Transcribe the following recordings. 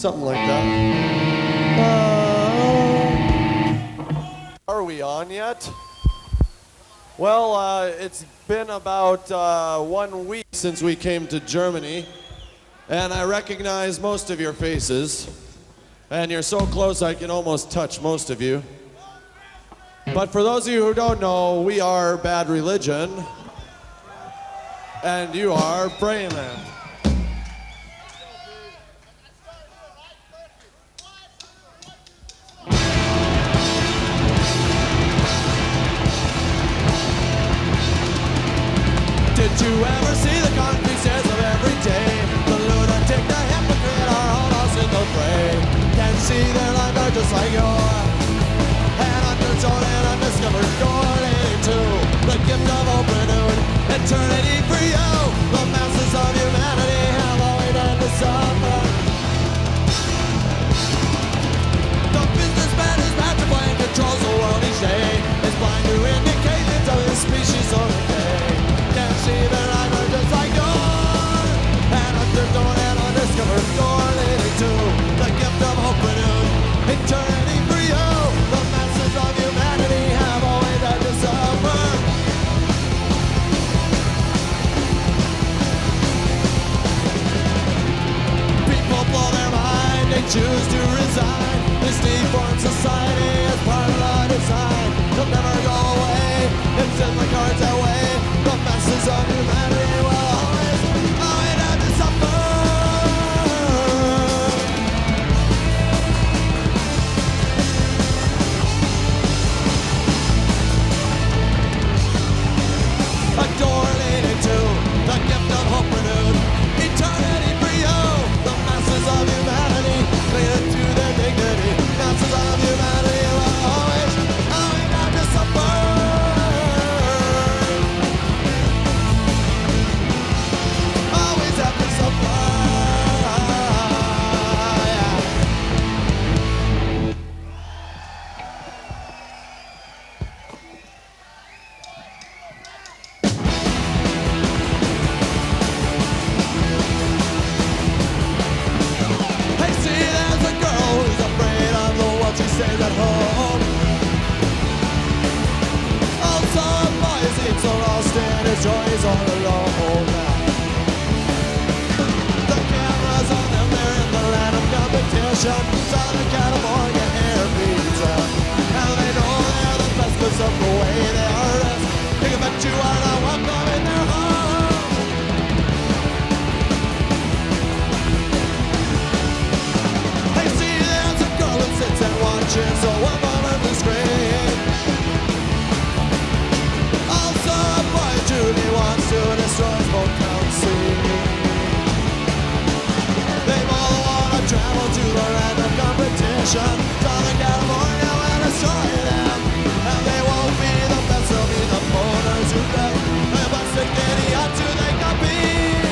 Something like that. Are we on yet? Well, it's been about 1 week since we came to Germany, and I recognize most of your faces, and you're so close I can almost touch most of you. But for those of you who don't know, we are Bad Religion, and you are Bremen. Did you ever see the concrete stairs of every day? The lunatic, the hypocrite are all lost in the fray. Can't see their lives are just like yours. An undertone and undiscovered door leading to the gift of hope renewed. Eternity for you. The masses of humanity have always done to suffer. The businessman is masterful and controls the world each day. Is blind to indications of his species on the day. Can't see their lives are just like yours. An undertone and undiscovered door leading to the gift of hope renewed. Eternity for you. The masses of humanity have always had to suffer. People blow their mind, they choose to resign. This deformed society is part of the design. They'll never go away, it's in the cards that way. The masses of humanity will always have to suffer. A door leading to the gift of hope renewed. Eternity for you. The masses of humanity leading to their dignity. Masses of humanity will always have to suffer. Always have to suffer. Hey, see, there's a girl who's afraid of the world she stays at home. Also, a boy seems so lost in his joy, he's all alone. The cameras on them, they're in the land of competition. Southern California air pizza. And they know they're the best because of the way they are dressed. They can bet you are not welcome in their home. Hey, see, there's a girl who sits and watches so up on the screen. Also, a boy Judy wants to destroy smoke town scene. They all want to travel to the land of competition. Southern California will destroy them. And they won't be the best, they'll be the boners who play. They must stick idiot to they compete.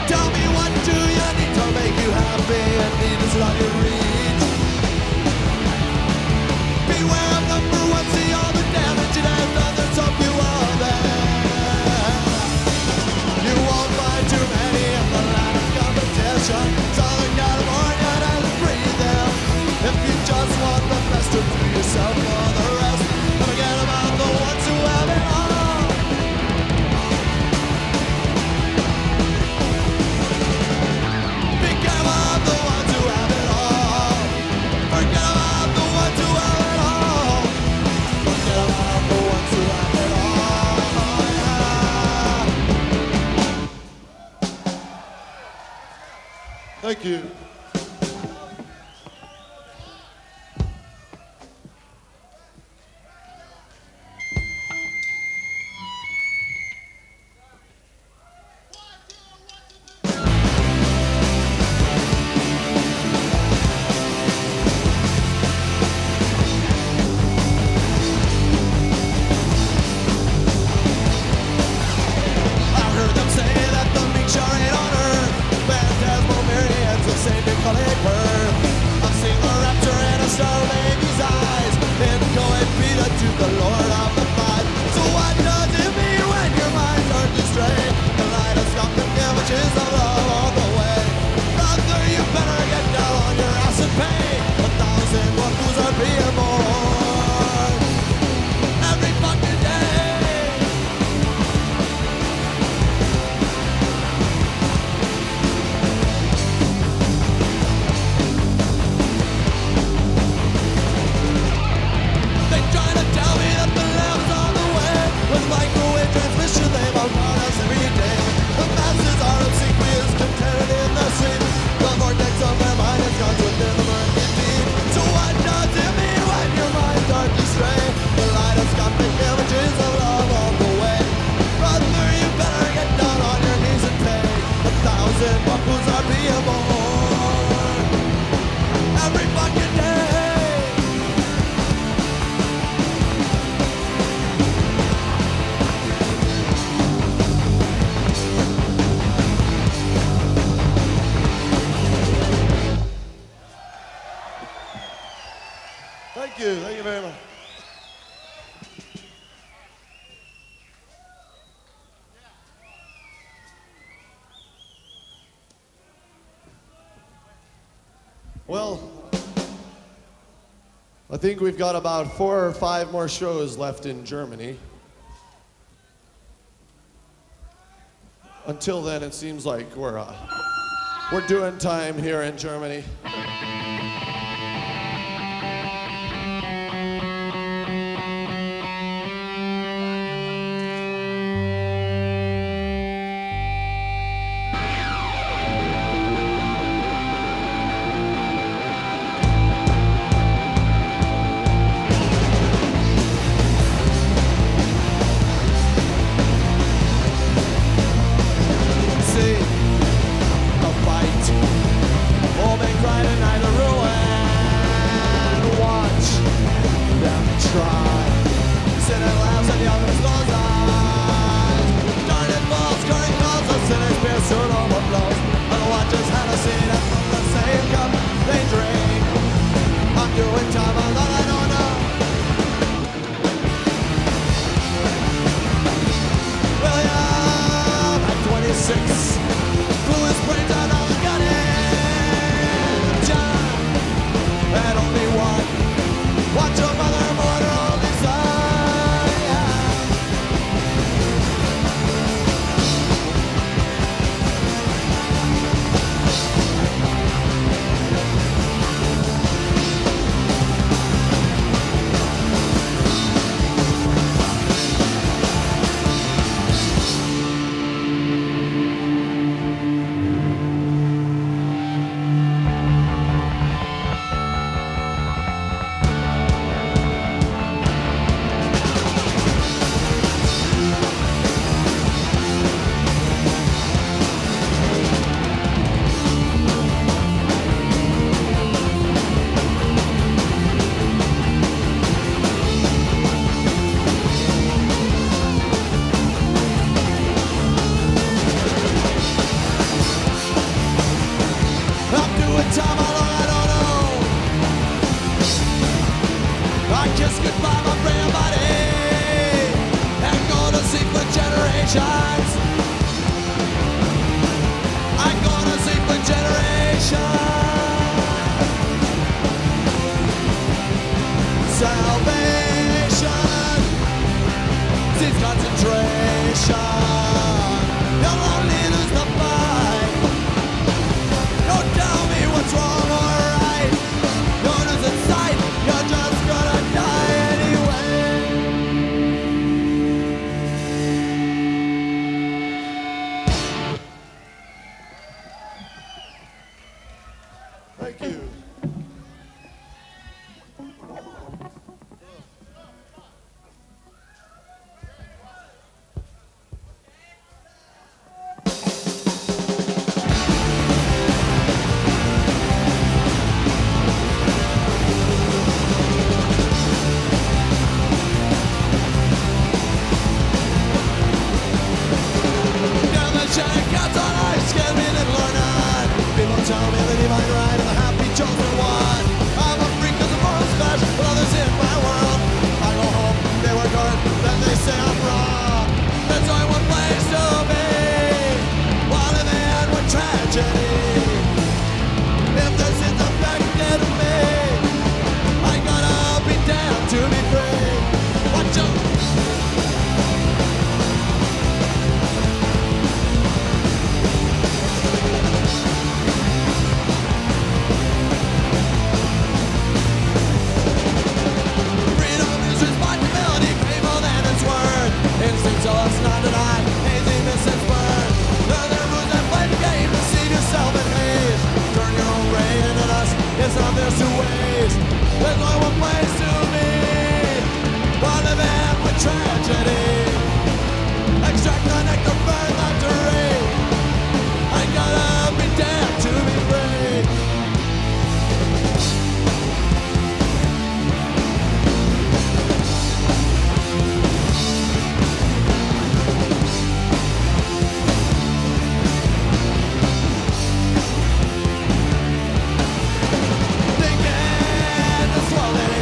Tell me, what do you need to make you happy? And need is not your reach. Beware of number one, see all the damage it has done. There's hope you are there. You won't find too many in the land of competition. Southern California doesn't breathe them. If you just want the best, to do yourself for the rest. And forget about the ones who have it all. Be careful of the ones who have it all. Forget about the ones who have it all. Forget about the ones who have it all. Yeah. Thank you. I heard them say that the meek shall reign on earth. Phantasmal myriads of Saint Nicolay birth. I've seen the rapture in a star baby's eyes. Thank you very much. Well, I think we've got about 4 or 5 more shows left in Germany. Until then, it seems like we're doing time here in Germany.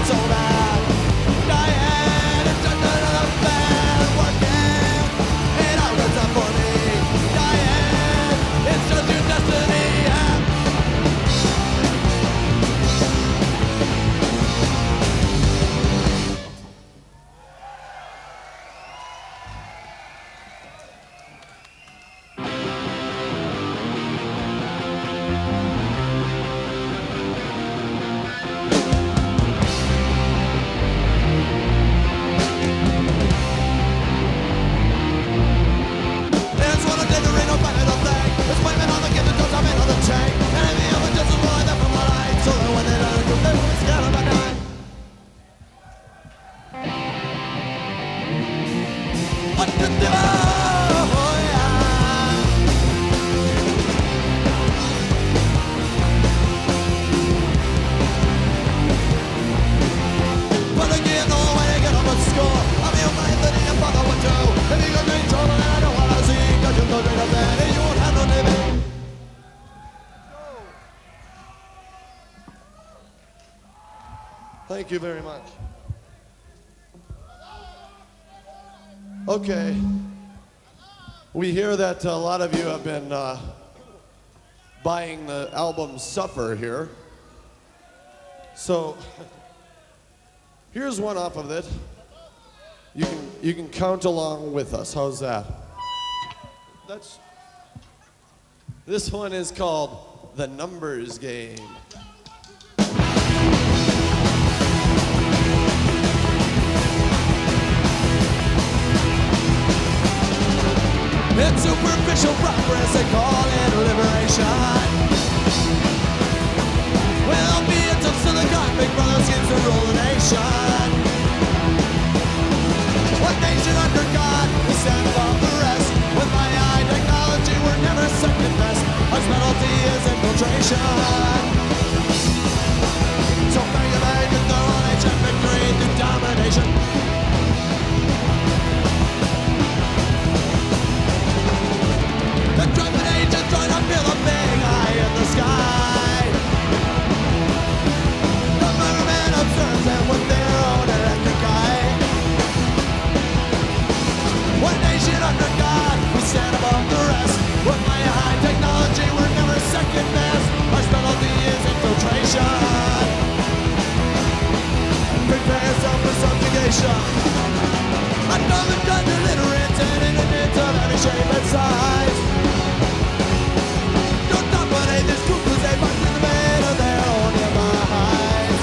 So Thank you very much. Okay. We hear that a lot of you have been buying the album Suffer here. So here's one off of it. You can count along with us. How's that? This one is called The Numbers Game. It's superficial progress, they call it liberation. Well, albeit of silicon, Big Brother seems to rule the nation. One nation under God, we stand above the rest. With my eye technology, we're never second best. Our specialty is infiltration. So bang a bang and throw on HM victory through domination. The trumpet agent trying to feel a big eye in the sky. The murderman observes them with their own electric eye. One nation under God, we stand above the rest. With my high technology, we're never second best. Our specialty is infiltration. Prepare yourself for subjugation. Another gun illiterate and in a knit of every shape and size. Don't dominate this group cause they fight in the bed of their own demise.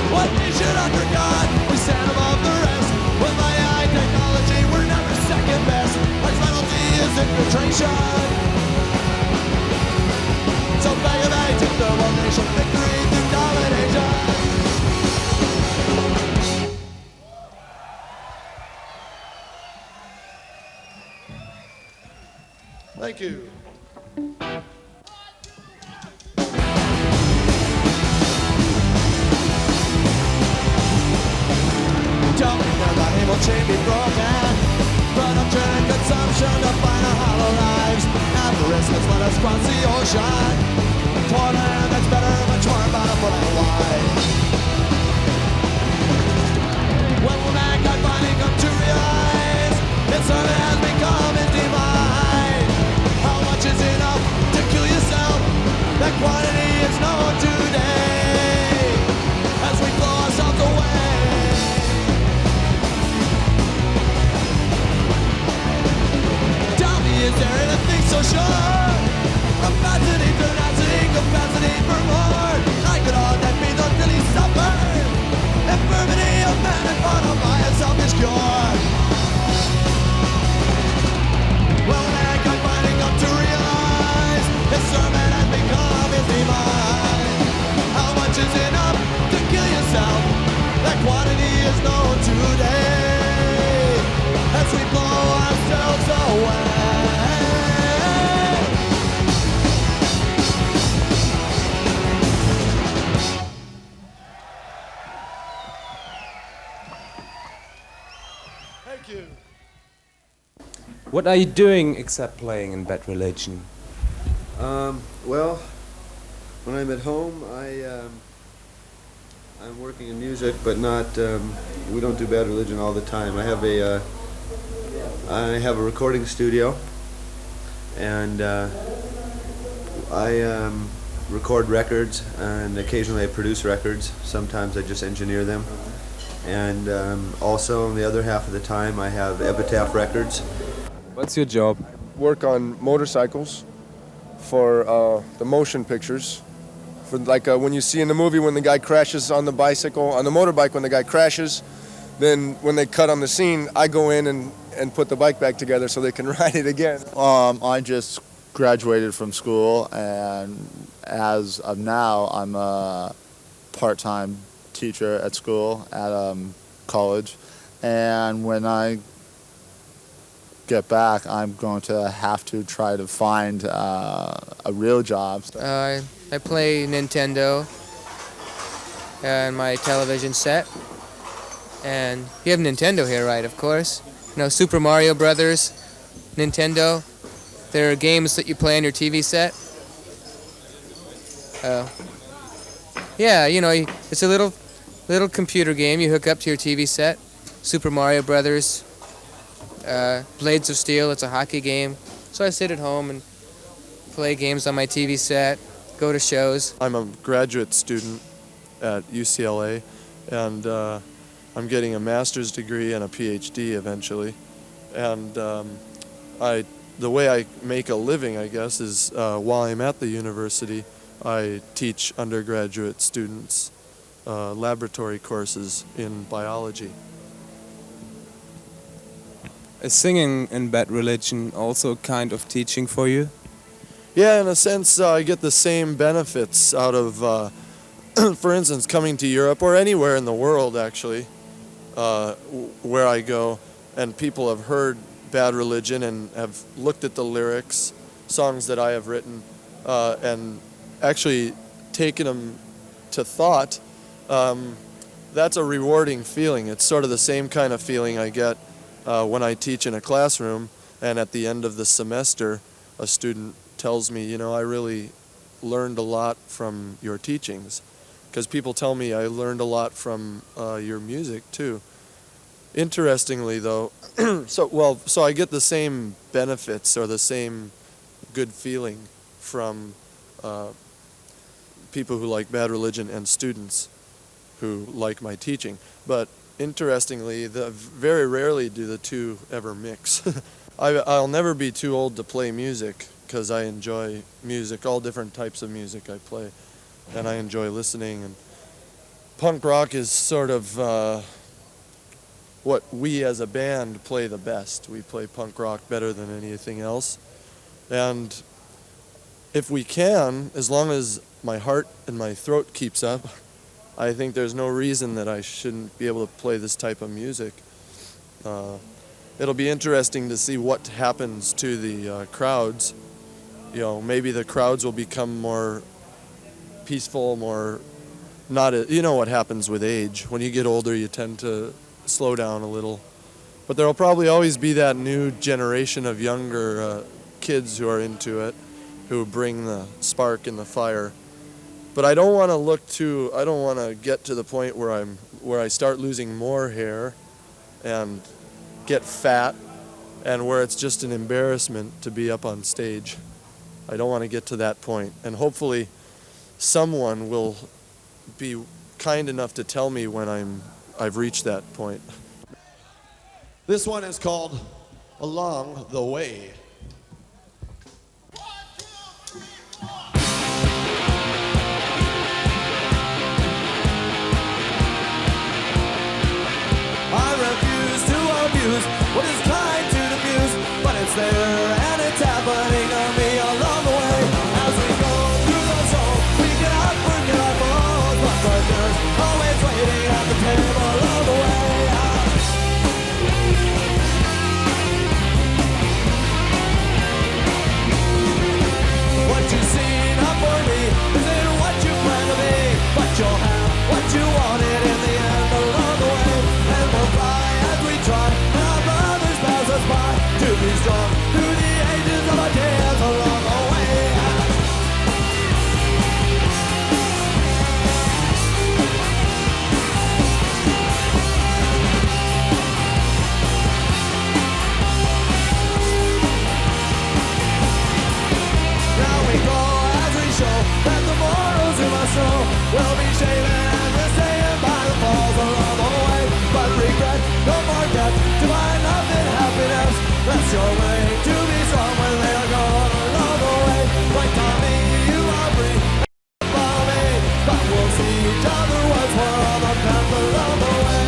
One nation under God, we stand above the rest. With my high technology, we're never second best. Our specialty is infiltration. So bang a bang to the one nation victory through domination. Thank you. Tell me that the able chain be broken. Production and consumption define our hollow lives. Avarice has let us cross the ocean toward a land that's better, much more bountiful and wide. When will mankind finally come to realize that service has become its demise? How much is enough to kill yourself? That quantity is known today as we blow ourselves away. Tell me, is there anything so sure? Capacity, tenacity, capacity for more. I could all that be the till he suffered. Infirmity of man and bottom by a selfish cure. Well, mankind finally come to realize his sermon has become his demise. How much is enough to kill yourself? That quantity is known today as we blow ourselves away. Thank you. What are you doing except playing in Bad Religion? Well, when I'm at home, I'm working in music, but not. We don't do Bad Religion all the time. I have a recording studio, and I record records, and occasionally I produce records. Sometimes I just engineer them, and also, the other half of the time, I have Epitaph Records. What's your job? Work on motorcycles for the motion pictures. For like when you see in the movie when the guy crashes on the bicycle, on the motorbike when the guy crashes, then when they cut on the scene, I go in and put the bike back together so they can ride it again. I just graduated from school, and as of now, I'm a part-time teacher at school at college. And when I get back, I'm going to have to try to find a real job. I play Nintendo and my television set. And you have Nintendo here, right, of course? You know, Super Mario Brothers, Nintendo. There are games that you play on your TV set. Oh. Yeah, you know, it's a little computer game you hook up to your TV set. Super Mario Brothers, Blades of Steel. It's a hockey game. So I sit at home and play games on my TV set, go to shows. I'm a graduate student at UCLA, and I'm getting a master's degree and a PhD eventually. And the way I make a living, I guess, is while I'm at the university, I teach undergraduate students laboratory courses in biology. Is singing in Bad Religion also kind of teaching for you? Yeah, in a sense, I get the same benefits out of, for instance, coming to Europe or anywhere in the world, actually, where I go, and people have heard Bad Religion and have looked at the lyrics, songs that I have written, and actually taken them to thought. That's a rewarding feeling. It's sort of the same kind of feeling I get when I teach in a classroom, and at the end of the semester, a student tells me, you know, I really learned a lot from your teachings. Because people tell me I learned a lot from your music, too. Interestingly, though, so I get the same benefits or the same good feeling from people who like Bad Religion and students who like my teaching. But interestingly, very rarely do the two ever mix. I'll never be too old to play music because I enjoy music, all different types of music I play, and I enjoy listening. And punk rock is sort of what we as a band play the best. We play punk rock better than anything else. And if we can, as long as my heart and my throat keeps up, I think there's no reason that I shouldn't be able to play this type of music. It'll be interesting to see what happens to the crowds. You know, maybe the crowds will become more peaceful, more not. You know what happens with age. When you get older, you tend to slow down a little. But there'll probably always be that new generation of younger kids who are into it, who bring the spark and the fire. But I don't want to I don't want to get to the point where I start losing more hair and get fat and where it's just an embarrassment to be up on stage. I don't want to get to that point. And hopefully someone will be kind enough to tell me when I've reached that point. This one is called Along the Way. I refuse to abuse what is kind to diffuse, but it's there and it's happening to me along the way. As we go through the zone, we get up, forget our foes, but there's always waiting at the table along the way. What you seen up for me isn't what you plan to be, but you'll have what you wanted in the end along the way. And we'll fly as we try, and our brothers pass us by, to be strong through the ages of our days along the way. Now we go as we show that the morals we must know will be shaven and we're staying by the falls along the way. But regret, no more death, to find nothing happiness. That's your way to be strong when they are gone along the way. Like Tommy, you are free, follow me, but we'll see each other once more on the path along the way.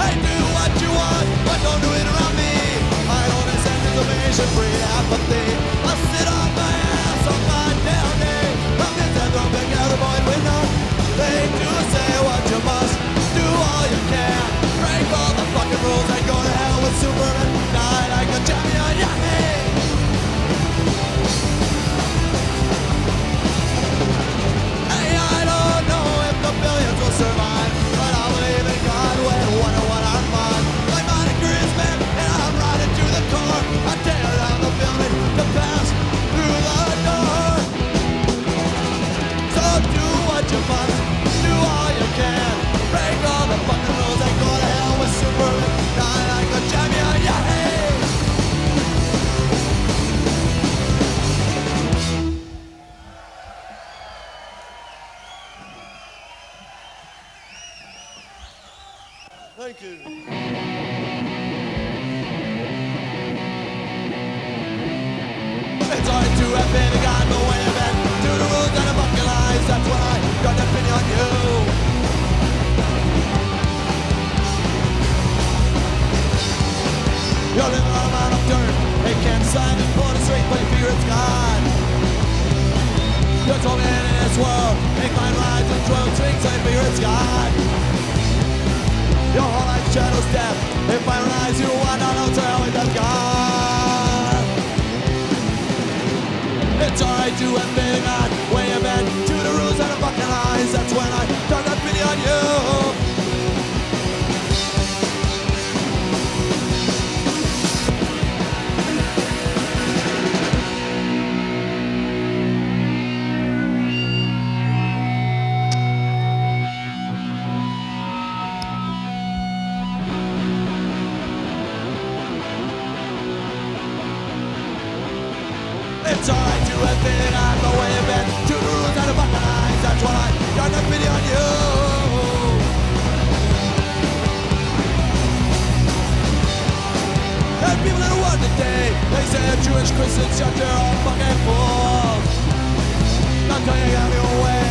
Hey, do what you want, but don't do it around me. Idleness and information, free apathy. I'll sit on my ass on my damn day. I'm this and thrown together, boy, with no Thank you. It's hard to have been a guy, but when you've been to the rules and the bucket lines, that's when I got an opinion on you. You're living on a mound of dirt, they can't sign and pull it straight, but you fear it's gone. You're told me in this world, incline rides and drone swings, I fear it's gone. Your whole life shadows death, if I realize you want not know to hell with that gone. It's alright to have been on way you've been to the rules and the fucking lines. That's when I start that video on you. It's alright to have been on the way you've been to the rules and the fucking lines. That's when I start that video on you. There's people in the world today, they say that Jewish Christians shut your own fucking fools. Not till you have your way.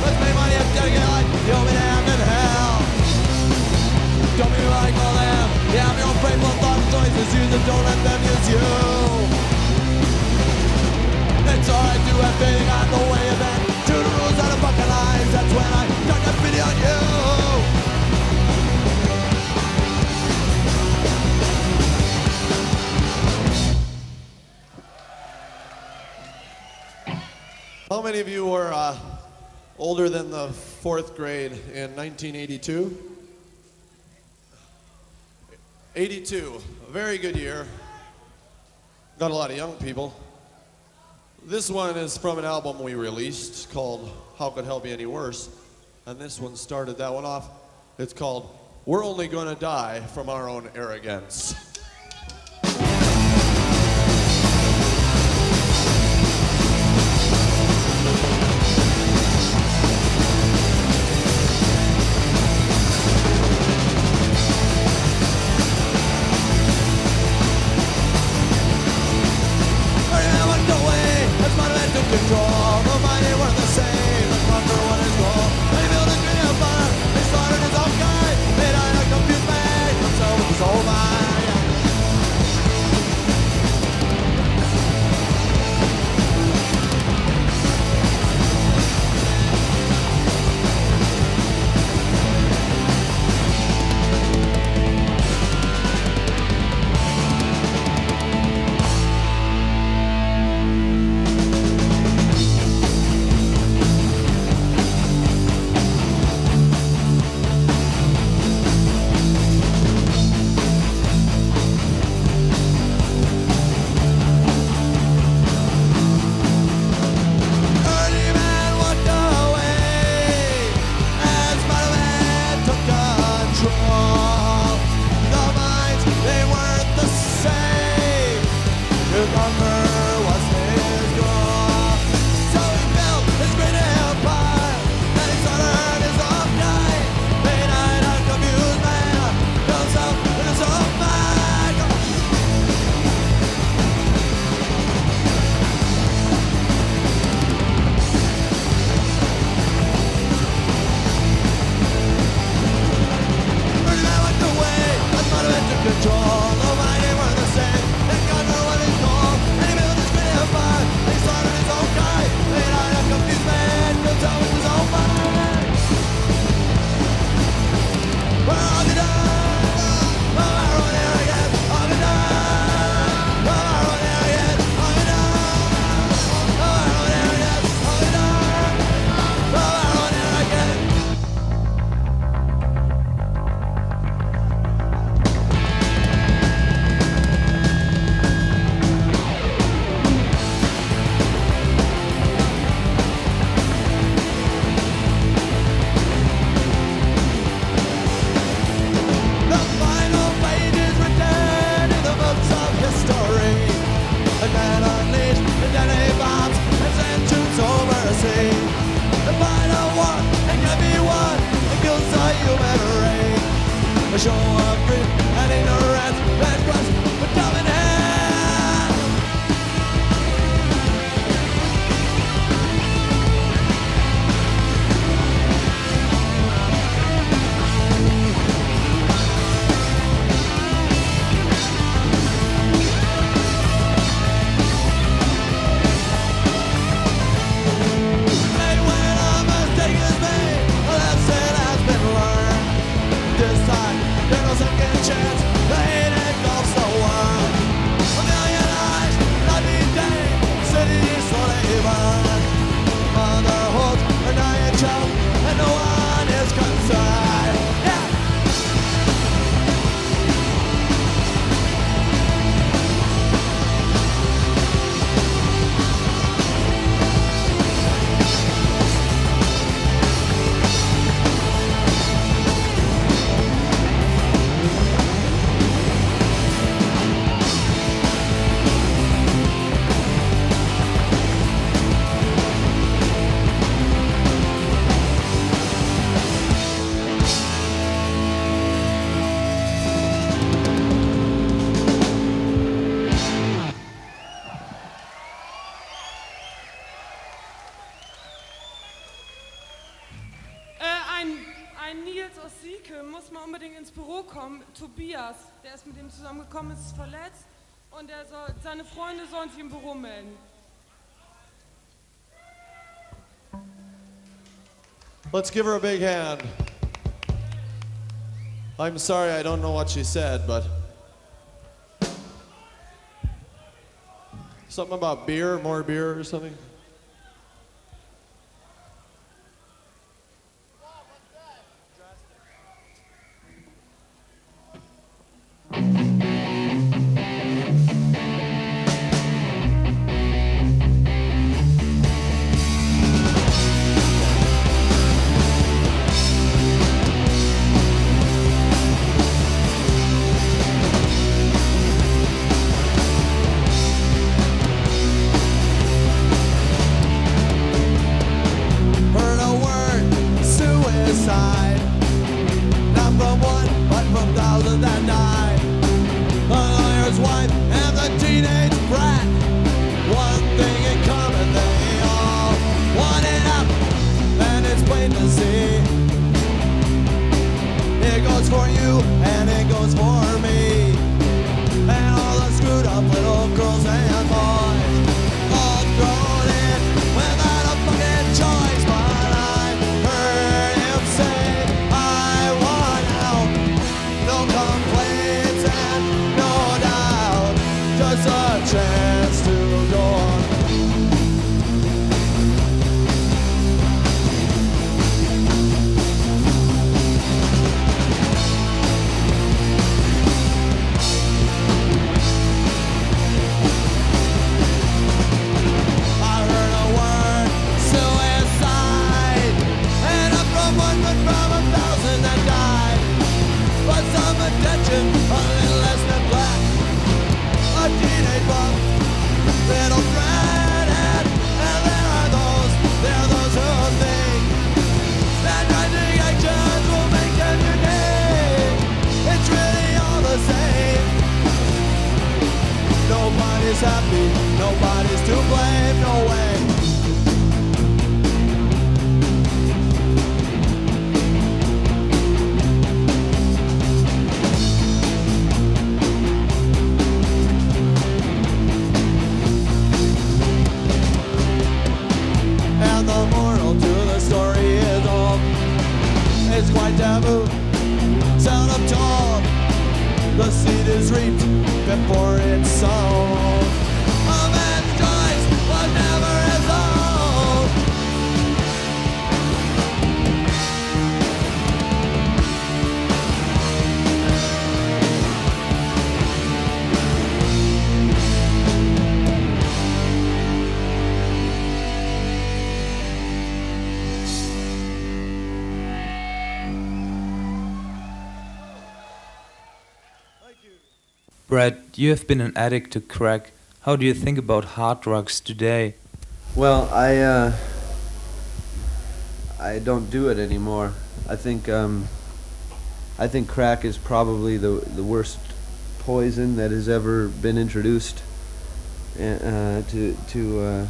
Let's make money and dedicate life. You'll be damned in hell. Don't be like all them. You have your own faithful thoughts and choices. Use them, don't let them use you. It's alright to have been on the way you've been to the rules and the fucking lines. That's when I start that video on you. How many of you were older than the 4th grade in 1982? 82, a very good year. Got a lot of young people. This one is from an album we released called How Could Hell Be Any Worse? And this one started that one off. It's called We're Only Gonna Die from Our Own Arrogance. Control, the mighty were the same, and conquer what is wrong. They built a tree of fire, they slaughtered his own kind. They died a confused man, himself with his whole mind. a show of grief and ignorance that was the dominant. Ein Nils aus Sieke muss mal unbedingt ins Büro kommen. Tobias, der ist mit dem zusammengekommen, ist verletzt und seine Freunde sollen sich im Büro melden. Let's give her a big hand. I'm sorry, I don't know what she said, but something about beer, more beer or something. Brad, you have been an addict to crack. How do you think about hard drugs today? Well, I don't do it anymore. I think I think crack is probably the worst poison that has ever been introduced to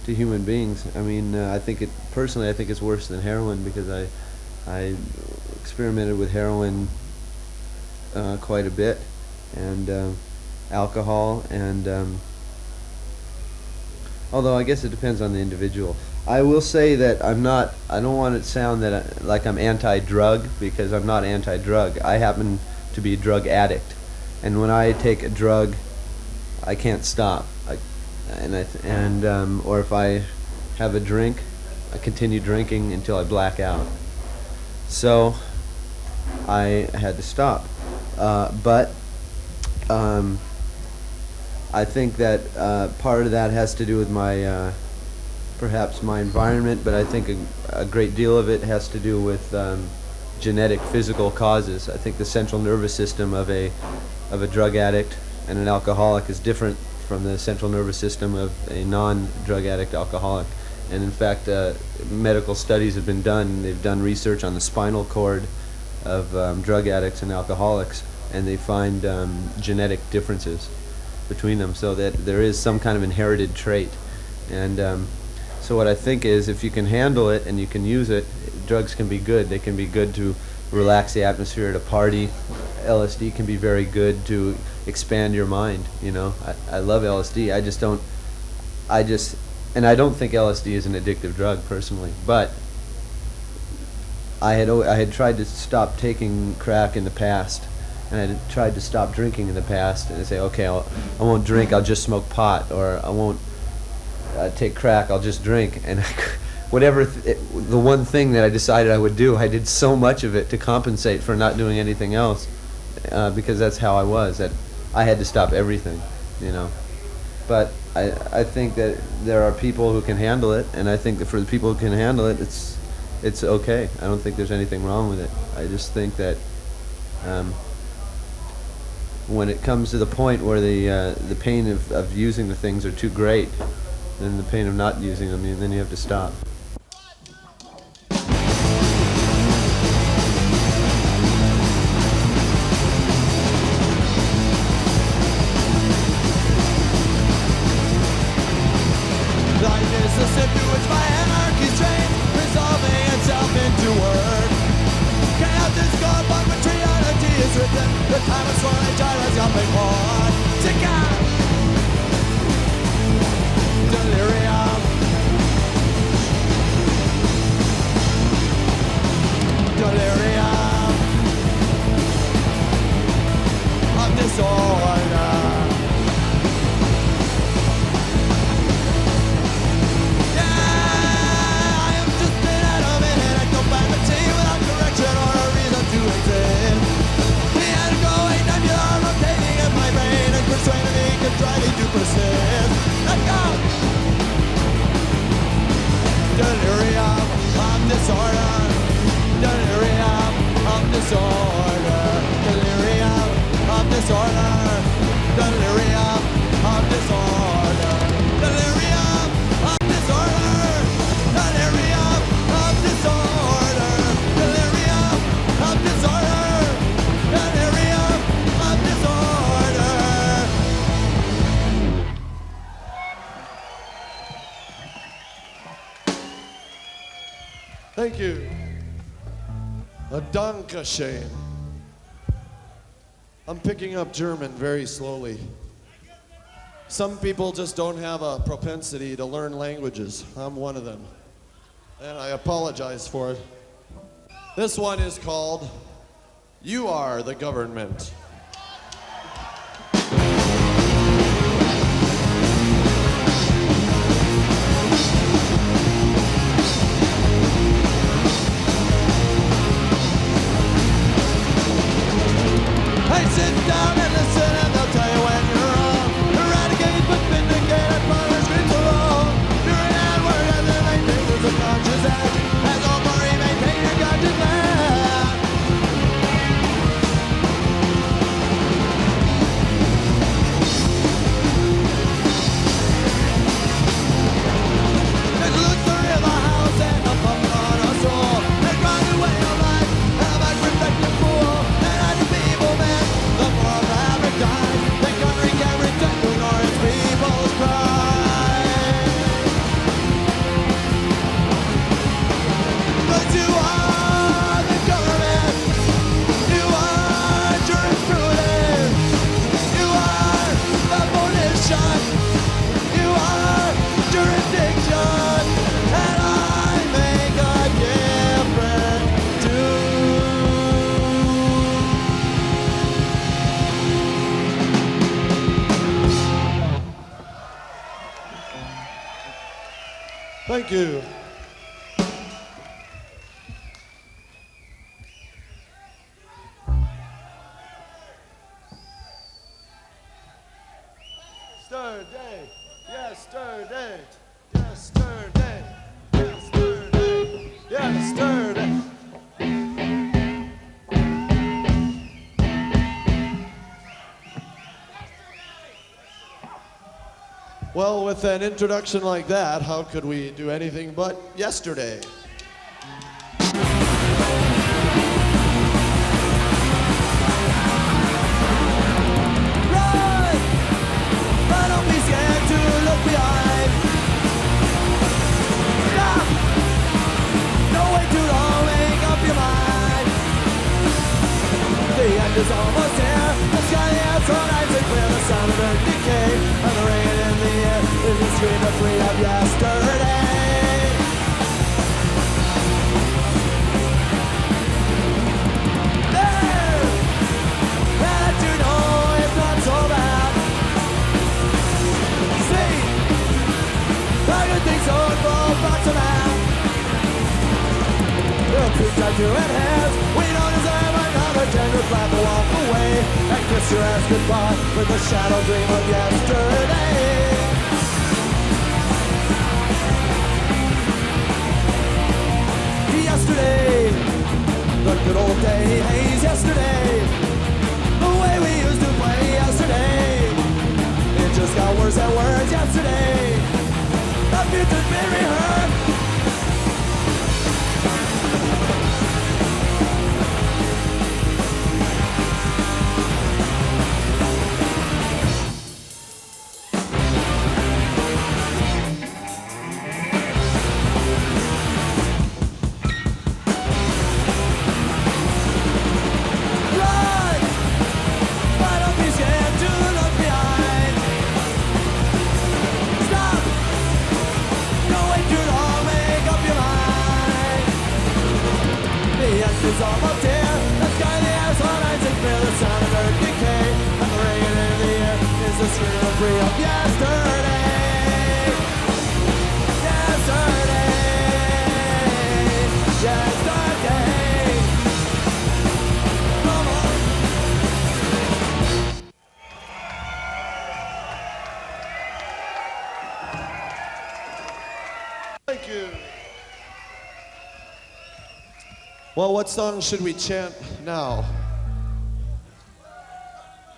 human beings. I mean, I think it's worse than heroin, because I experimented with heroin quite a bit, and alcohol, and although I guess it depends on the individual. I will say that I don't want it to sound that like I'm anti-drug, because I'm not anti-drug. I happen to be a drug addict, and when I take a drug, I can't stop. Or if I have a drink, I continue drinking until I black out. So I had to stop. But I think that part of that has to do with my perhaps my environment, but I think a great deal of it has to do with genetic, physical causes. I think the central nervous system of a drug addict and an alcoholic is different from the central nervous system of a non-drug addict alcoholic. And in fact, medical studies have been done. They've done research on the spinal cord of drug addicts and alcoholics, and they find genetic differences between them, so that there is some kind of inherited trait. And so what I think is, if you can handle it and you can use it, drugs can be good. They can be good to relax the atmosphere at a party. LSD can be very good to expand your mind. You know, I love LSD. And I don't think LSD is an addictive drug personally, but I had tried to stop taking crack in the past, and I had tried to stop drinking in the past, and I say, okay, I won't drink, I'll just smoke pot, or I won't take crack, I'll just drink. And the one thing that I decided I would do, I did so much of it to compensate for not doing anything else, because that's how I was, that I had to stop everything, you know. But I think that there are people who can handle it, and I think that for the people who can handle it, it's okay. I don't think there's anything wrong with it. I just think that when it comes to the point where the pain of using the things are too great, then the pain of not using them, then you have to stop. Blindness, a sin through which my anarchy's trained, resolving itself into word. Chaos is gone, but when reality is written, the time of swirling gyres jumping forward. Chicken! Delirium. Delirium of disorder. Driving to persist. Let's go! Delirium of disorder. Delirium of disorder. Delirium of disorder. Delirium of disorder. Delirium of disorder. Delirium of disorder. Delirium of disorder. Delirium of disorder. Thank you. A Dankeschön. I'm picking up German very slowly. Some people just don't have a propensity to learn languages. I'm one of them. And I apologize for it. This one is called You Are the Government. Hey, sit down and listen, and they'll tell you when you're wrong. Eradicate but vindicate and punish screams alone. You're an N-word as the night fingers of conscious edge. As all Marie maintain your conscious land. Thank you. Yesterday, yesterday, yesterday, yesterday, yesterday. Well, with an introduction like that, how could we do anything but yesterday? Run! But don't be scared to look behind. Stop! Don't wait too long, make up your mind. The end is almost here. The sky is so nice and clear. The sound of earth decay and the rain in the air is the scream of free of yesterday. There! That you know it's not so bad. See, how good things don't fall back to man. You're too tight to enhance. We don't deserve another tender flap to walk away and kiss your ass goodbye with the shadow dream of yesterday. Yesterday, the good old days. Yesterday, the way we used to play. Yesterday, it just got worse and worse. Yesterday, the future's been rehearsed. Run! But don't be scared to look behind. Stop! Don't wait too long, make up your mind. The end is almost here. The sky, the air, so nice and clear. The sound of earth decay and the rain in the air is the scream of free of yesterday. Yesterday. Yesterday. Come on. Thank you. Well, what song should we chant now?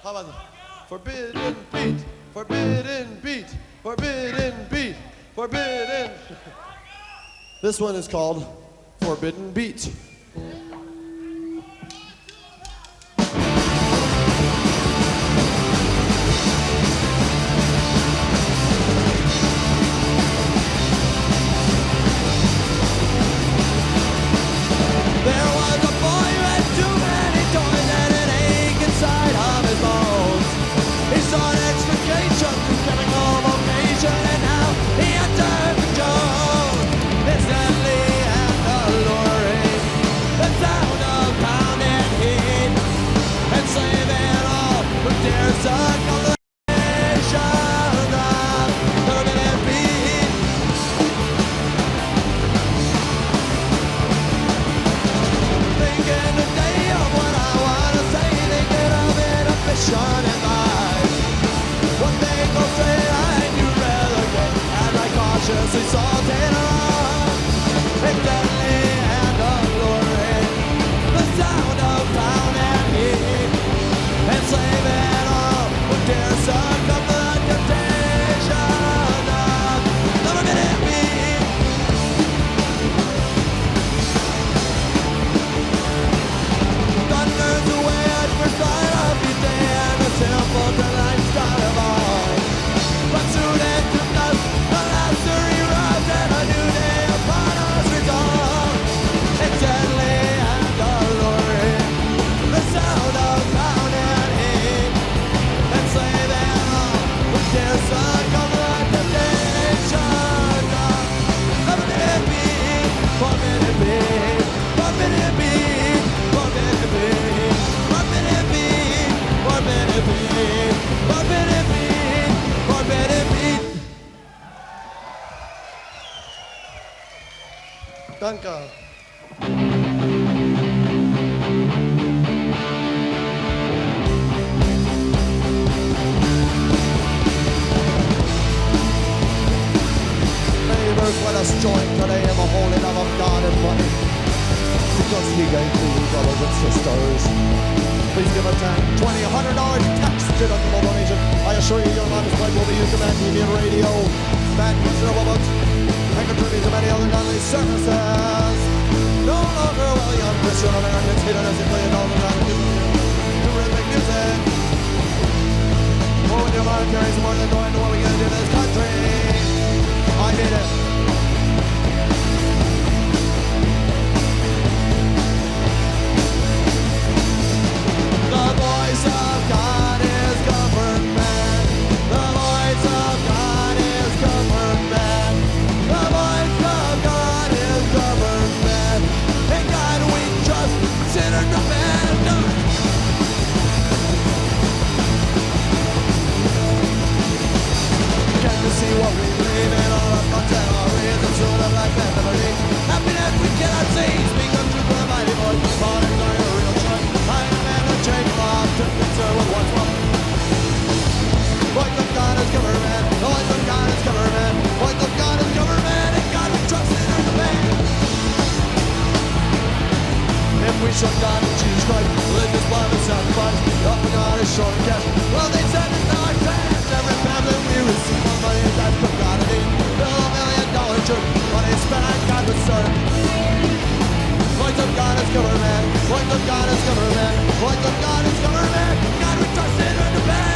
How about Forbidden Beat, Forbidden Beat, Forbidden Beat, Forbidden. This one is called Forbidden Beat. There was a boy who had too many toys and an ache inside of his bones. He sought extrication, getting no vocation, and now he had turned to Jones. It's deadly and alluring, the sound of pounding heat, enslaving all who dare succumb to the nation of permanent beat. Thinking today of what I wanna say, thinking of inhibition in life. One thing goes straight, I knew rather get as I cautiously salted along. It's deadly and alluring, the sound of pounding heat, enslaving all who dare succumb to the temptation of the forbidden beat. Thunders away at first sight of each day, and the simple delight start of all. But soon into dusk, the laughter erupts, and a new day upon us resolves. Danke. Neighbors, let us join today in the holy love of God and money. Because he gave to you, brothers and sisters. Please give a $10, $20, $100 tax deductible donation. I assure you your modest pledge will be used to Mad TV and radio, Mad considerable books, and contribute to many other godly services. No longer will young Christian Americans hate us and play $1 to rhythmic music. Or with your monetary support, they're going to what we gotta do in this country. I hate it. The voice of God is government. The voice of God is government. The voice of God is government. In God we trust, sinner depend. Can't you see what we believe in? All of content, our reasons, sort of like memory. Happiness we cannot see. Speak of truth with a mighty voice. Modern are your real choice. I am man of change, law to concern with what's wrong. Voice of God is government. The voice of God is government. Voice of God is government. In God we trust, sinners obey. If we shut God and Jesus Christ, live this blind and sacrifice. Up and God is short and cash. Well, they said it's not fair. Every family we receive more money is that from God and need. Build $1 million church. Money spent on God would serve. Voice of God is government. Voice of God is government. Voice of God is government. God we trust in and obey.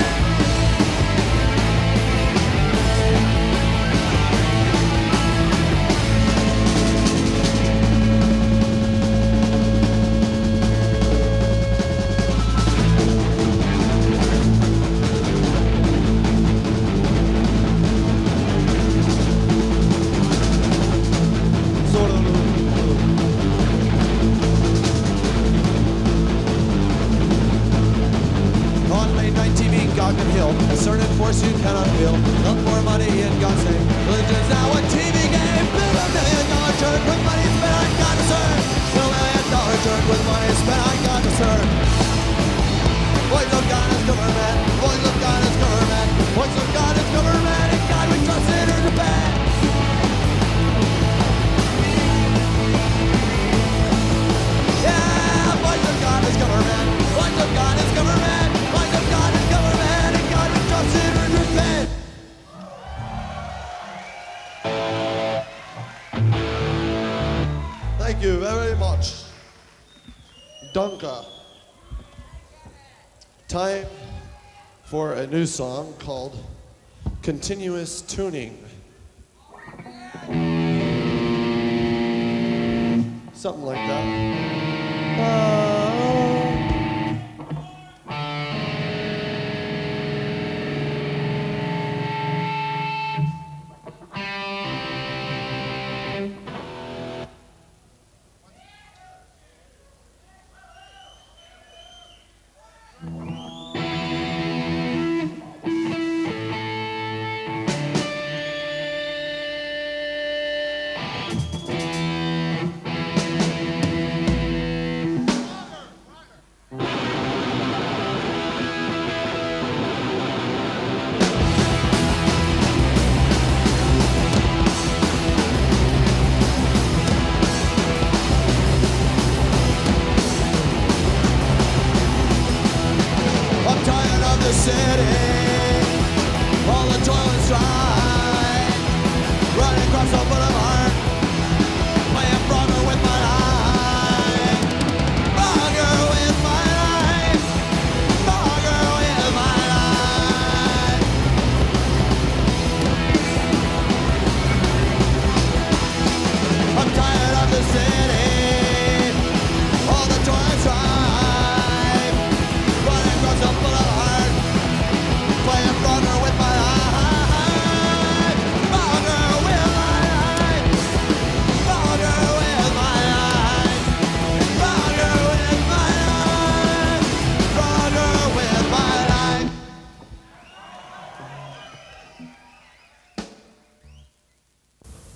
God can heal a certain force you cannot feel. Look for money in God's name. Religion's now a TV game. Build $1 million church with money spent on God to serve. Build $1 million church with money spent on God to serve. Voice of God is government. Voice of God is government. Voice of God is government. In God we trust, sinners obey. Yeah, voice of God is government. Voice of God is government. Voice of God is government. In God we trust, sinners obey. Thank you very much. Danke. Time for a new song called Continuous Tuning. Something like that.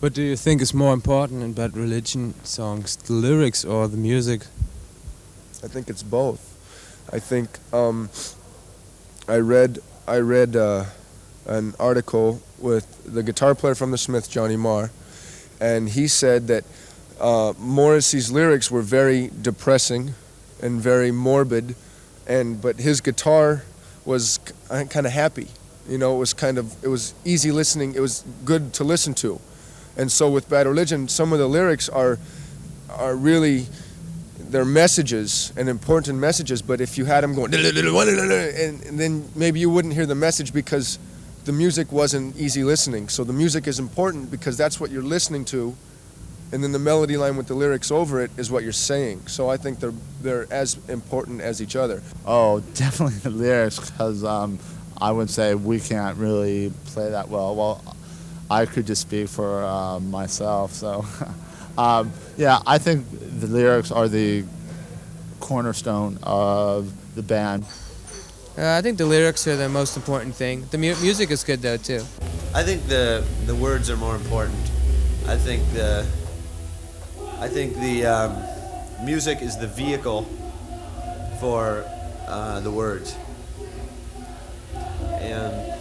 What do you think is more important in Bad Religion songs, the lyrics or the music? I think it's both. I think I read an article with the guitar player from the Smiths, Johnny Marr, and he said that Morrissey's lyrics were very depressing and very morbid, but his guitar was kind of happy. You know, it was easy listening. It was good to listen to. And so with Bad Religion, some of the lyrics are really, they're messages and important messages, but if you had them going and then maybe you wouldn't hear the message because the music wasn't easy listening. So the music is important because that's what you're listening to, and then the melody line with the lyrics over it is what you're saying. So I think they're as important as each other. Oh, definitely the lyrics, because I would say we can't really play that well. Well, I could just speak for myself. So, yeah, I think the lyrics are the cornerstone of the band. I think the lyrics are the most important thing. The music is good though too. I think the words are more important. I think the music is the vehicle for the words. And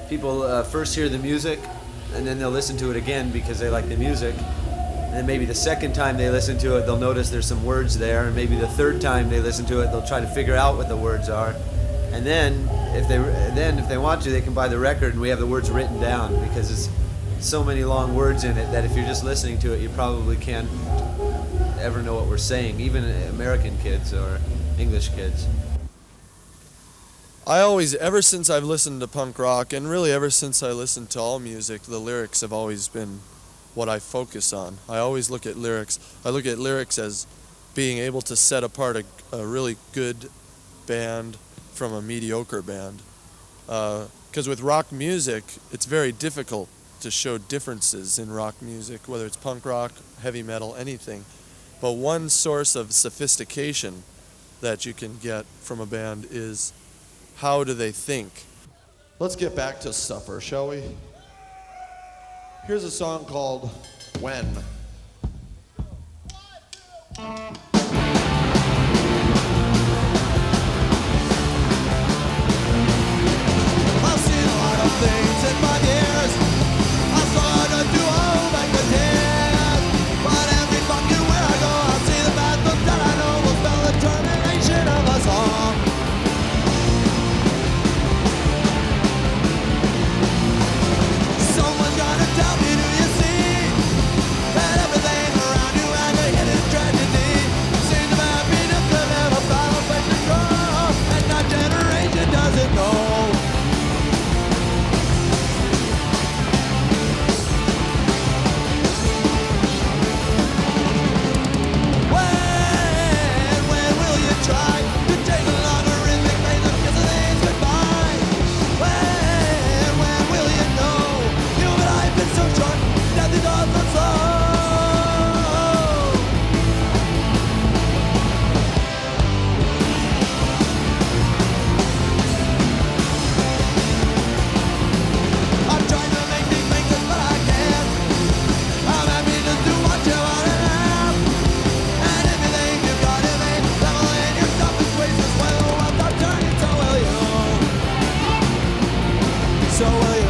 people first hear the music, and then they'll listen to it again because they like the music. And then maybe the second time they listen to it, they'll notice there's some words there. And maybe the third time they listen to it, they'll try to figure out what the words are. And then, if they want to, they can buy the record, and we have the words written down because it's so many long words in it that if you're just listening to it, you probably can't ever know what we're saying, even American kids or English kids. I always, ever since I've listened to punk rock, and really ever since I listened to all music, the lyrics have always been what I focus on. I always look at lyrics. I look at lyrics as being able to set apart a really good band from a mediocre band. Because with rock music, it's very difficult to show differences in rock music, whether it's punk rock, heavy metal, anything. But one source of sophistication that you can get from a band is how do they think? Let's get back to Suffer, shall we? Here's a song called When. I've seen a lot of things in my years. I started to hold back the tears. But every fucking where I go, I see the bad look that I know will spell the termination of us all. Someone's gotta tell me, do you see that everything around you has a hidden tragedy? Seems the happiness could never follow but control, and our generation doesn't know. When will you try to take a logarithmic phase of kissing things goodbye? When will you know human life is so short, death is all so slow? I'm trying to make these things but I can't. I'm happy just to watch you on and out. And if you think you've got it made, level in your stuff and squeeze this way. Oh, I'll stop turning, so will you. So will you.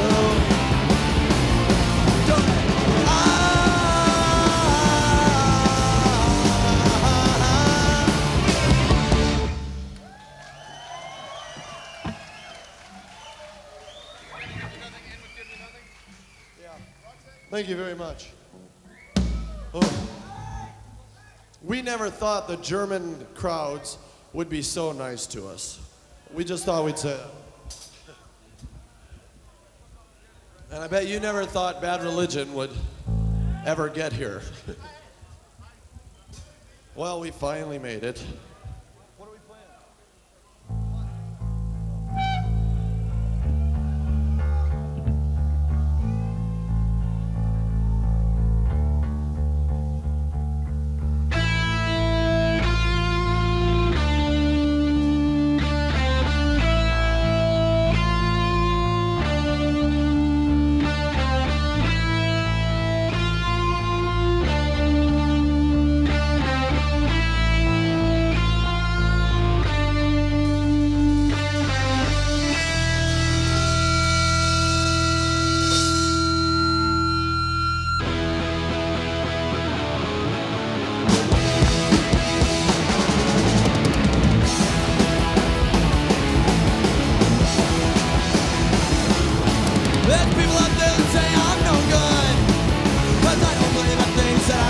Don't Thank you very much. Oh. We never thought the German crowds would be so nice to us. We just thought we'd say that. And I bet you never thought Bad Religion would ever get here. Well, we finally made it. What are we playing?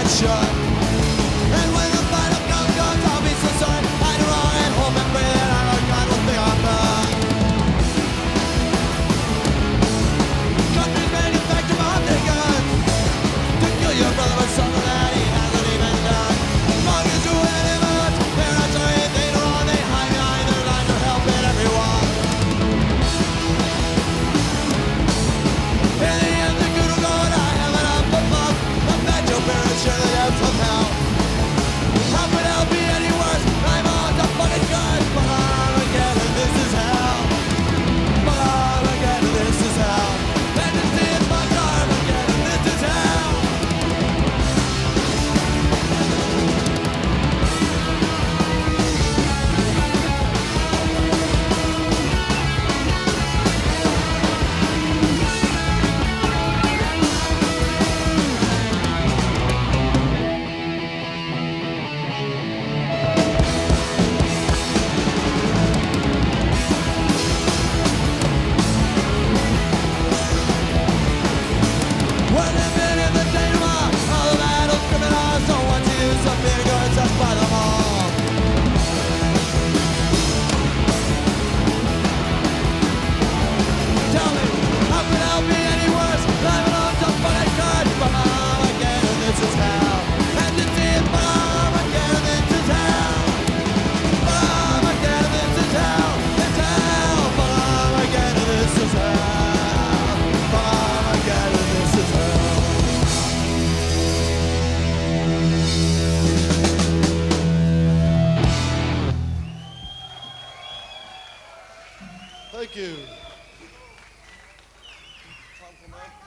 mouth shut. And when the final count comes, I'll be so sorry. I do wrong and hope and pray that our God will think I'm not. Countries manufacture bombs and guns to kill your brother with something that he hasn't even done. Long as you any much, they're not sure anything wrong. They hide behind their lines for helping everyone. In the end, the good will go and I have it up above. But that your parents share the depths of hell. How could hell be any worse? I'm on the fucking gun, but Armageddon, this is hell. But Armageddon, this is hell. Fantasy is but Armageddon, this is hell. We're living in the denouement of the battle's criminals. Don't want to use some vinegar, just by the hall. Tell me, how could hell be any worse? Living on some fucking curse. But Armageddon, this is hell. And to see it, but Armageddon, this is hell. But Armageddon, this is hell. It's hell. But Armageddon, this is hell. But Armageddon, this is hell. Thank you.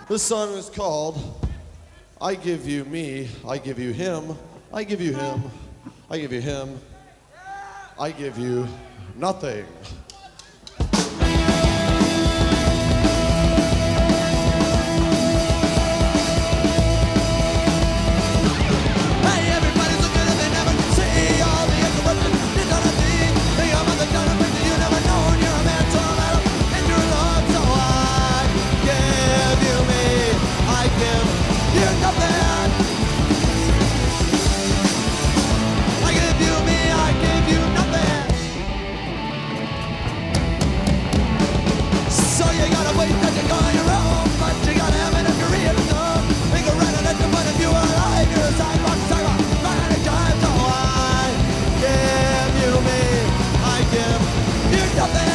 This song is called I Give You Me, I Give You Him, I Give You Him, I Give You Him, I Give You Nothing. Hey, everybody's looking and they never can see all the corruption is on the scene. Think about the kind of person you never known. You're a man, so I'm out and you're alone. So I give you me, I give you nothing. I give you me, I give you nothing. So you gotta wait that you go on your own, but you gotta have it if you're real enough. Think around and let the point of view alive. You're a sidewalk, line and drive. So I give you me, I give you nothing.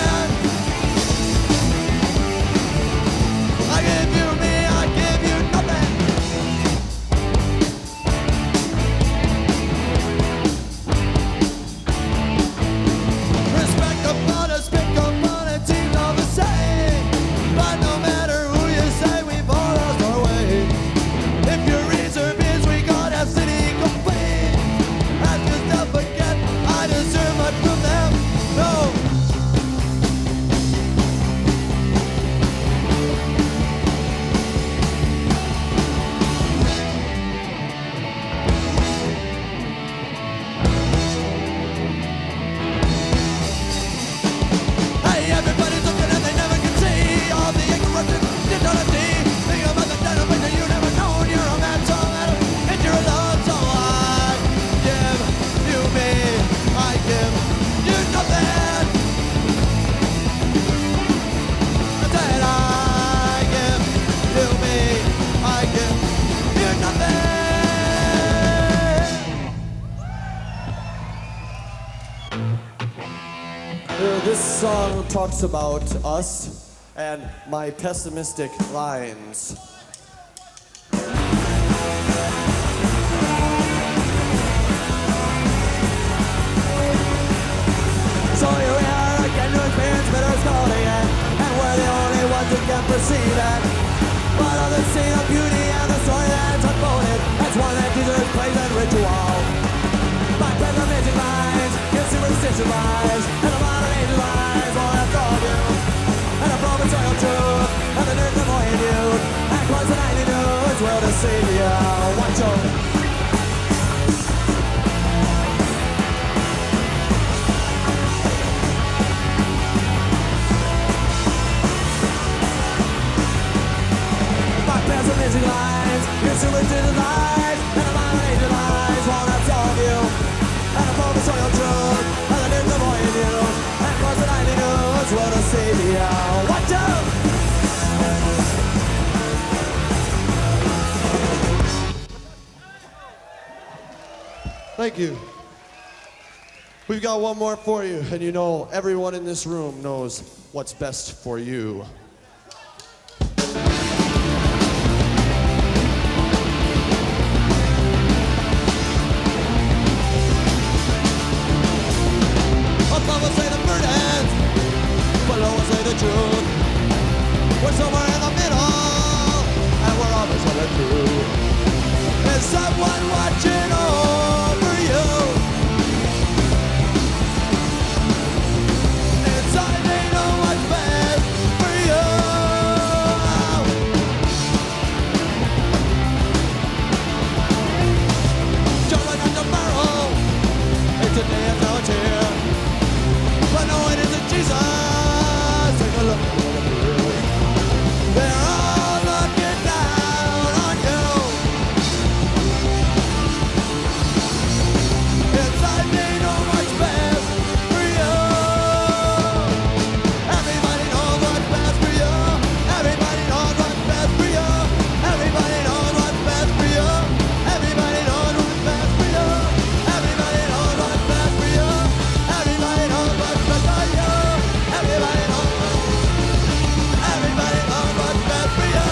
I give you me, I give you nothing. Respect upon us, pick upon it, seems all the same. But no matter who you say, we've all lost our way. If your reserve is we got a city complete. Ask yourself again, I deserve much from them. No. Hey, everybody's looking and they never can see all the corruption dishonesty. Think about the dynamite that you never known. You're a man, so metal, and you're alone. So I give you me, I give you nothing. I said I give you me, I give you nothing. This song talks about us and my pessimistic lines. So here we are again to experience bitter scolding, and we're the only ones who can perceive it. But of the scene of beauty and the story that's unfolded, that's one that deserves praise and ritual. My pessimistic lines, your superstitious lies, and the modern age lies will have told you. And the prophesied truth, and the nerds of void you, and close the nightly news will deceive you. Watch out. My pessimistic lines, your superstitious lies, and the modern age Thank you. We've got one more for you, and you know everyone in this room knows what's best for you. Above us say the bird ends, below us say the truth. We're somewhere in the middle, and we're always the truth. There's someone watching over you. Inside they know what's best for you. Jumping at the barrel, it's a day and now it's here. But no, it isn't Jesus. Take a look at the mirror. They're all looking down on you. Inside they know what's best for you. Everybody knows what's best for you. Everybody knows what's best for you. Everybody knows what's best for you. Everybody knows what's best for you. Everybody knows what's best for you. Everybody knows what's best for you. Everybody knows. Everybody knows what's best for you.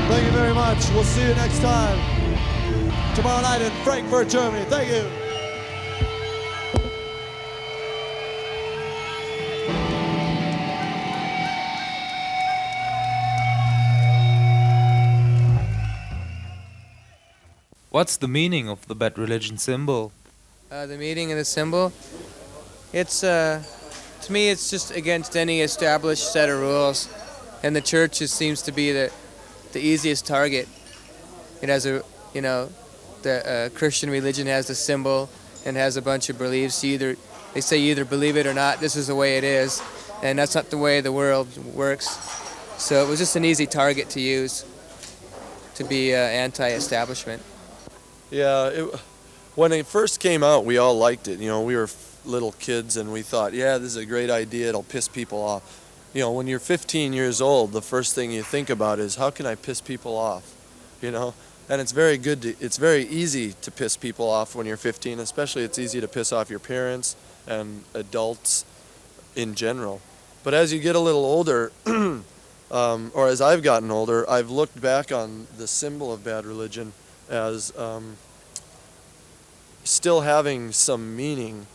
Thank you very much. We'll see you next time. Tomorrow night in Frankfurt, Germany. Thank you. What's the meaning of the Bad Religion symbol? The meaning of the symbol, it's to me it's just against any established set of rules, and the church just seems to be the easiest target. It has the Christian religion has the symbol and has a bunch of beliefs. They say you either believe it or not. This is the way it is, and that's not the way the world works. So it was just an easy target to use to be anti-establishment. Yeah, when it first came out, we all liked it. You know, we were little kids and we thought, yeah, this is a great idea. It'll piss people off. You know, when you're 15 years old, the first thing you think about is, how can I piss people off? You know, and it's very easy to piss people off when you're 15, especially it's easy to piss off your parents and adults in general. But as you get a little older, or as I've gotten older, I've looked back on the symbol of Bad Religion as still having some meaning,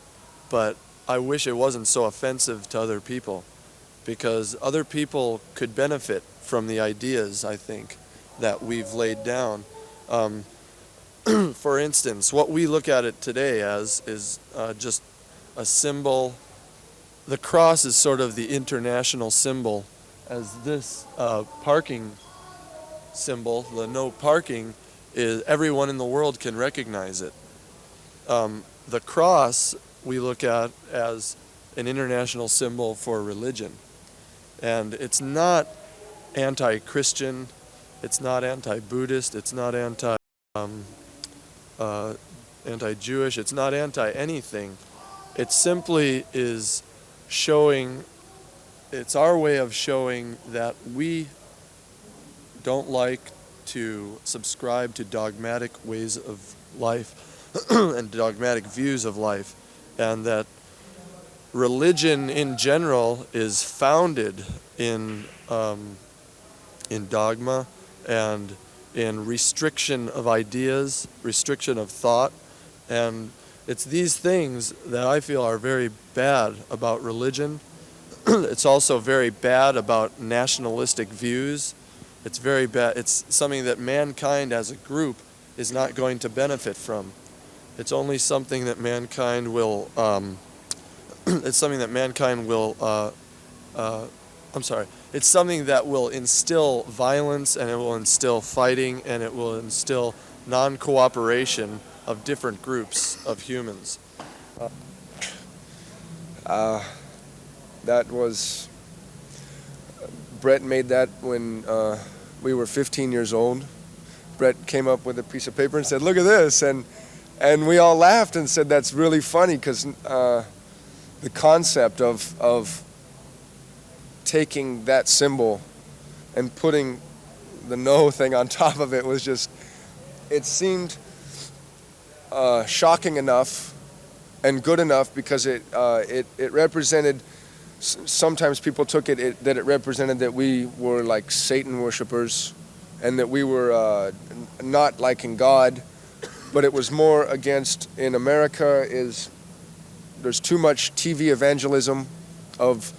but I wish it wasn't so offensive to other people, because other people could benefit from the ideas, I think, that we've laid down. For instance, what we look at it today as is just a symbol. The cross is sort of the international symbol, as this parking symbol, the no parking, is everyone in the world can recognize it. The cross we look at as an international symbol for religion. And it's not anti-Christian, it's not anti-Buddhist, it's not anti-Jewish, it's not anti-anything. It simply is showing, it's our way of showing that we don't like to subscribe to dogmatic ways of life and dogmatic views of life, and that religion in general is founded in dogma and in restriction of ideas, restriction of thought, and it's these things that I feel are very bad about religion. It's also very bad about nationalistic views. It's very bad. It's something that mankind as a group is not going to benefit from. It's only something that mankind will. It's something that mankind will. it's something that will instill violence, and it will instill fighting, and it will instill non-cooperation of different groups of humans. That was, Brett made that when we were 15 years old. Brett came up with a piece of paper and said, "Look at this," and we all laughed and said, "That's really funny," because the concept of taking that symbol and putting the no thing on top of it was just, it seemed shocking enough and good enough, because it represented, sometimes people took it that it represented that we were like Satan worshipers and that we were not liking God, but it was more against, in America, there's too much TV evangelism of,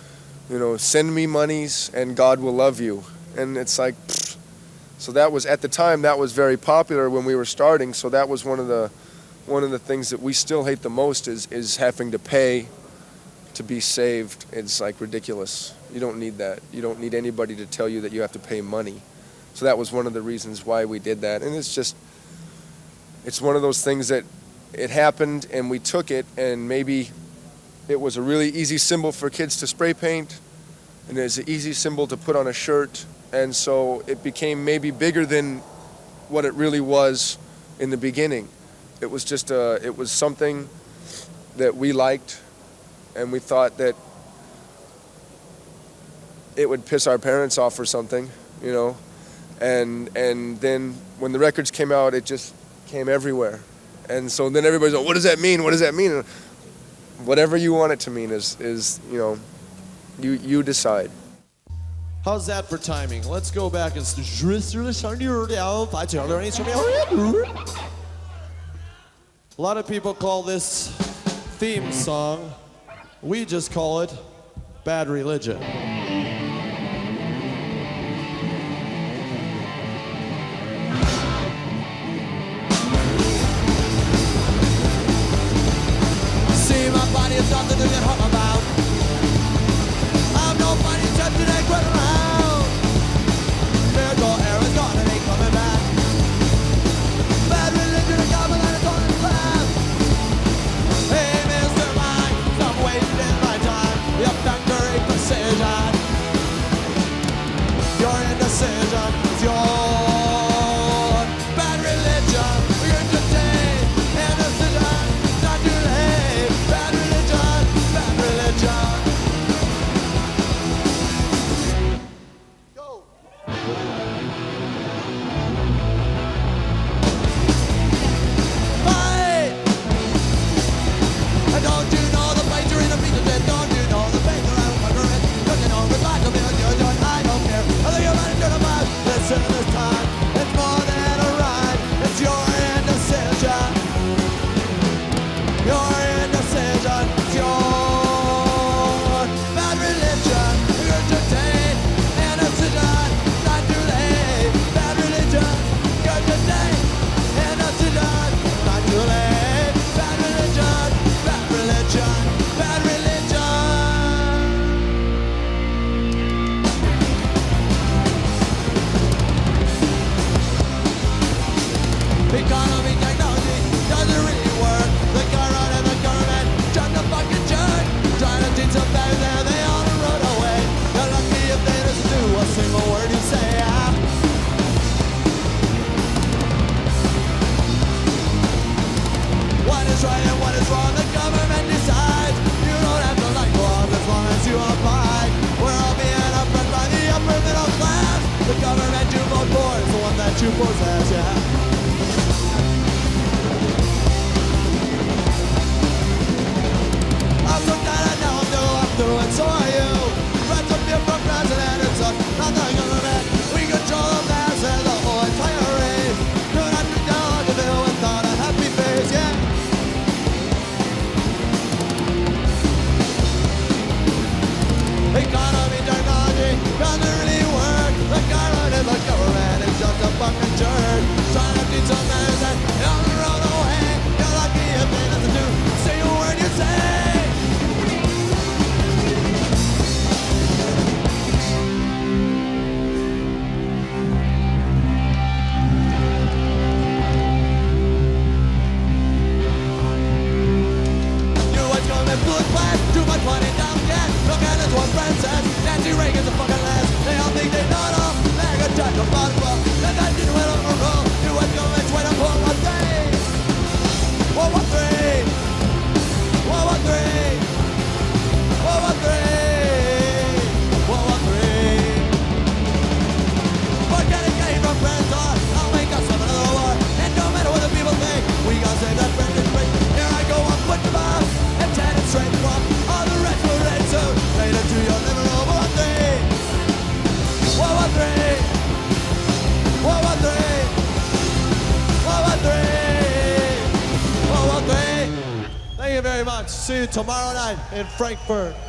send me monies and God will love you. And it's like, pfft. So that was, at the time, that was very popular when we were starting, so that was one of the things that we still hate the most is having to pay to be saved. It's like ridiculous. You don't need that. You don't need anybody to tell you that you have to pay money. So that was one of the reasons why we did that. And it's one of those things that it happened and we took it, and maybe it was a really easy symbol for kids to spray paint, and it's an easy symbol to put on a shirt, and so it became maybe bigger than what it really was in the beginning. It was just it was something that we liked, and we thought that it would piss our parents off or something, and then when the records came out, it just came everywhere. And so then everybody's like, what does that mean? What does that mean? Whatever you want it to mean is you decide. How's that for timing? Let's go back and a lot of people call this theme song, we just call it Bad Religion. See, my body is nothing to get hung about. I'm nobody tempted to quit around. Miracle air is gone and ain't coming back. Bad religion is coming and it's on its path. Hey, Mr. Mike, stop wasting my time. Your factory precision. Your indecision is your bad religion. You're entertained, indecision, not too late. Bad religion, bad religion. Go. Fight! And don't you know the fight you're in a beat of death? Don't you know the pain you're out of it? Don't you know the lack of it? You're doing, I don't care. I think you're running to the back. Listen this time. It's more than a ride. It's your indecision. Your indecision. It's your bad religion. You're entertained. Indecision. Not too late. Bad religion. You're entertained. Indecision. Not too late. Bad religion. Bad religion. Bad religion. Economy, technology, doesn't really work. The government and the government, trying to fucking jerk. Trying to teach them better there, they all run away. They're lucky if they just do a single word you say. What is right and what is wrong, the government decides. You don't have to like laws as long as you abide. We're all being oppressed by the upper middle class. The government you vote for is the one that you possess, yeah. I'm so kinda now I'm through and so are you. Rats up here for president, it's us, not the government. We control the masses, the whole entire race. Do not be down to feel without a happy face, yeah. Economy, technology, doesn't really work. The government is the government, it's just a fucking jerk. Trying to teach some medicine, much. See you tomorrow night in Frankfurt.